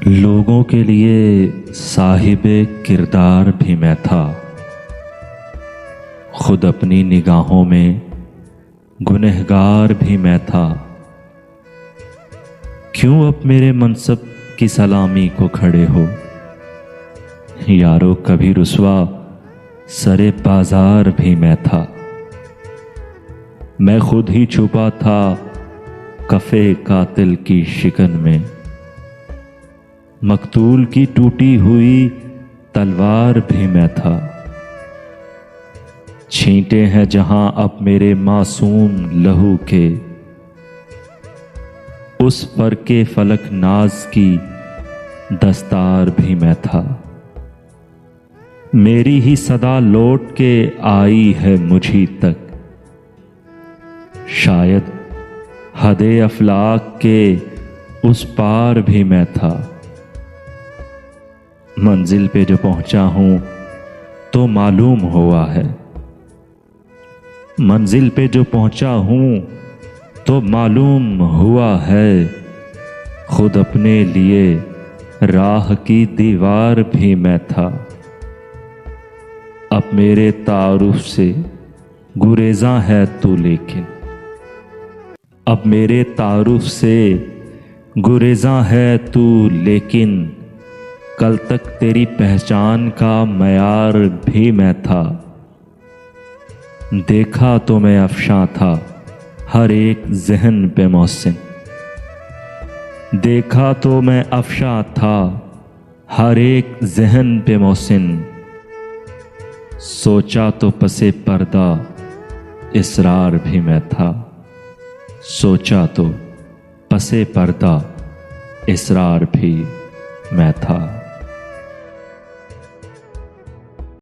लोगों के लिए साहिबे किरदार भी मैं था, खुद अपनी निगाहों में गुनहगार भी मैं था। क्यों अब मेरे मनसब की सलामी को खड़े हो यारो, कभी रुसवा सरे बाजार भी मैं था। मैं खुद ही छुपा था कफे कातिल की शिकन में, मकतूल की टूटी हुई तलवार भी मैं था। छींटे हैं जहां अब मेरे मासूम लहू के, उस पर के फलक नाज की दस्तार भी मैं था। मेरी ही सदा लौट के आई है मुझी तक, शायद हदे अफलाक के उस पार भी मैं था। मंजिल पे जो पहुंचा हूं तो मालूम हुआ है, मंजिल पे जो पहुंचा हूं तो मालूम हुआ है। खुद अपने लिए राह की दीवार भी मैं था। अब मेरे तारुफ से गुरेज़ां है तू, लेकिन अब मेरे तारुफ से गुरेज़ां है तू, लेकिन कल तक तेरी पहचान का मयार भी मैं था। देखा तो मैं अफशां था हर एक ज़हन पे मोहसिन, देखा तो मैं अफशां था हर एक ज़हन पे मोहसिन। सोचा तो पसे पर्दा इसरार भी मैं था, सोचा तो पसे पर्दा इसरार भी मैं था।